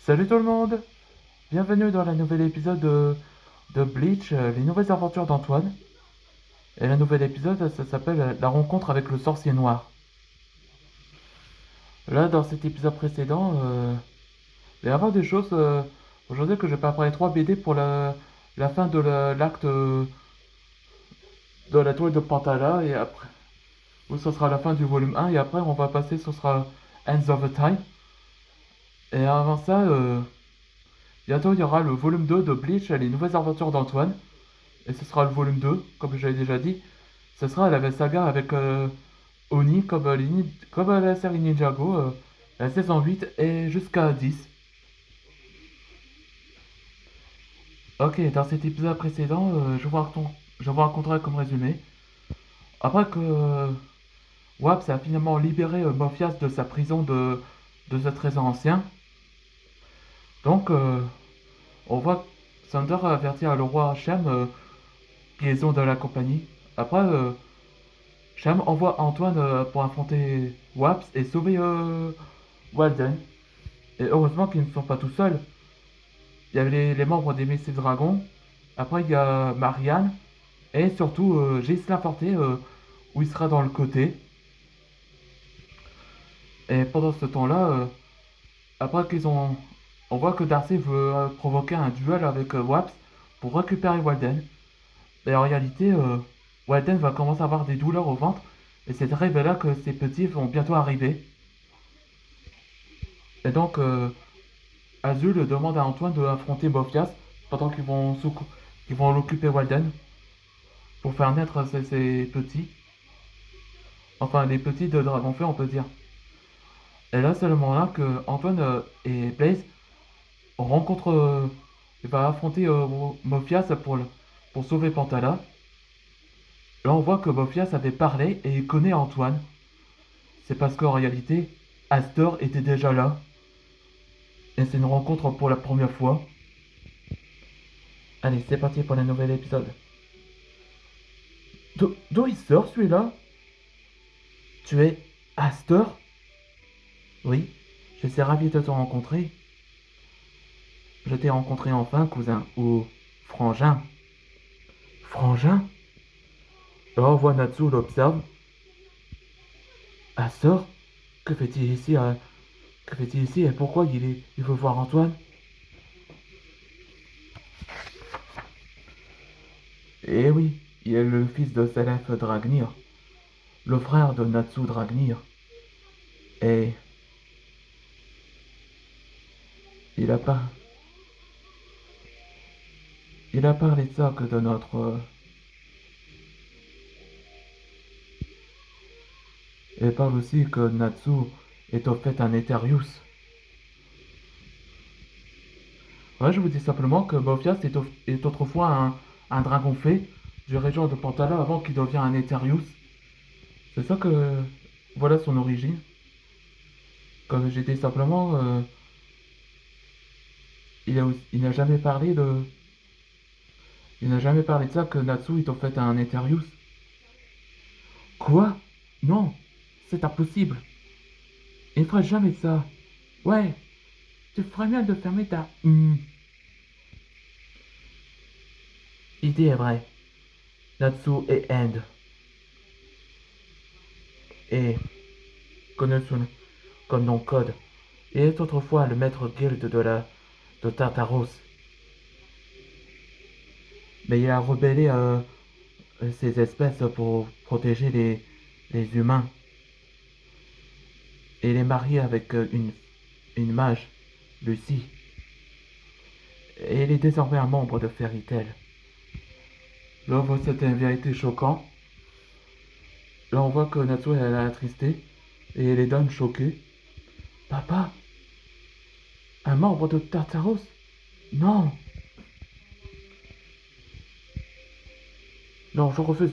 Salut tout le monde! Bienvenue dans la nouvel épisode de Bleach, les nouvelles aventures d'Antoine. Et le nouvel épisode, ça s'appelle La rencontre avec le sorcier noir. Là, dans cet épisode précédent, il va y avoir des choses aujourd'hui que je vais préparer 3 BD pour la fin de l'acte de la toile de Pantala. Et après, où ce sera la fin du volume 1. Et après, on va passer, ce sera Ends of the Time. Et avant ça, bientôt il y aura le volume 2 de Bleach, les nouvelles aventures d'Antoine. Et ce sera le volume 2, comme j'avais déjà dit. Ce sera la saga avec Oni, comme la série Ninjago, la saison 8 et jusqu'à 10. Ok, dans cet épisode précédent, je vous raconterai comme résumé. Après que Waps a finalement libéré Morpheus de sa prison de ce trésor ancien, donc on voit Thunder avertir le roi Shem qu'ils ont de la compagnie. Après, Cham envoie Antoine pour affronter Waps et sauver Walden. Et heureusement qu'ils ne sont pas tout seuls. Il y a les membres des Messieurs Dragons. Après, il y a Marianne. Et surtout, Ghislain Forté, où il sera dans le côté. Et pendant ce temps-là, après qu'ils ont... On voit que Darcy veut provoquer un duel avec Waps pour récupérer Walden. Et en réalité, Walden va commencer à avoir des douleurs au ventre. Et c'est là que ses petits vont bientôt arriver. Et donc, Azul demande à Antoine de affronter Bofias pendant qu'ils vont l'occuper Walden pour faire naître ses petits. Enfin, les petits de Dragonfeu, on peut dire. Et là, c'est le moment là que Antoine et Blaze rencontrent. Il va affronter Mofias pour sauver Pantala. Là, on voit que Mofias avait parlé et il connaît Antoine. C'est parce qu'en réalité, Astor était déjà là. Et c'est une rencontre pour la première fois. Allez, c'est parti pour le nouvel épisode. D'où il sort celui-là? Tu es Astor? Oui, je suis ravi de te rencontrer. Je t'ai rencontré enfin, cousin, ou frangin. Frangin? Là, on voit Natsu l'observe. Astor? Que fait-il ici Que fait-il ici et pourquoi il veut voir Antoine? Eh oui, il est le fils de Selef Dragnir, le frère de Natsu Dragnir. Et il a pas... Il a parlé de ça que de notre... Il parle aussi que Natsu est au fait un Eterius. Ouais, je vous dis simplement que Bofias est autrefois un dragon fée du région de Pantala avant qu'il devienne un Eterius. C'est ça que... Voilà son origine. Comme j'ai dit simplement, il n'a jamais parlé de... Il n'a jamais parlé de ça que Natsu est en fait un Eterius. Quoi? Non, c'est impossible. Il ne ferait jamais ça. Ouais, tu ferais bien de fermer ta... L'idée est vraie. Natsu et End. Et Konosuno, comme nom code. Il est autrefois le maître guild de Tartaros. Mais il a rebellé ses espèces pour protéger les humains. Et il est marié avec une mage, Lucie. Et il est désormais un membre de Fairy Tail. Là, on voit cette vérité choquante. Là, on voit que Natsu elle est attristée. Et elle est donne choquée. Papa, un membre de Tartaros? Non! Non, je refuse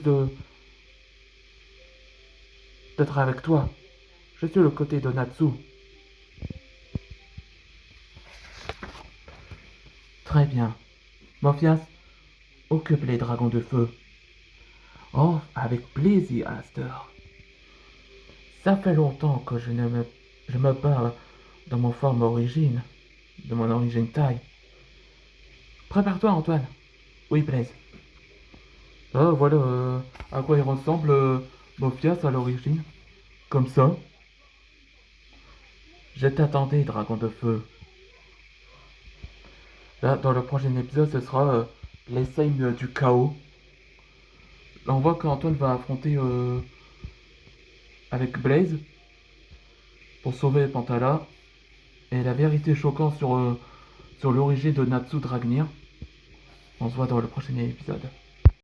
d'être avec toi. Je suis le côté de Natsu. Très bien. Morpheus, occupe les dragons de feu. Oh, avec plaisir, Aster. Ça fait longtemps que je me bats dans mon forme origine. de mon origine thaï. Prépare-toi, Antoine. Oui, Blaise. Ah, voilà à quoi il ressemble Mophias à l'origine. Comme ça. Je t'attendais, dragon de feu. Là, dans le prochain épisode, ce sera l'essai du chaos. Là, on voit qu'Antoine va affronter avec Blaze pour sauver Pantala. Et la vérité choquante sur l'origine de Natsu Dragnir. On se voit dans le prochain épisode.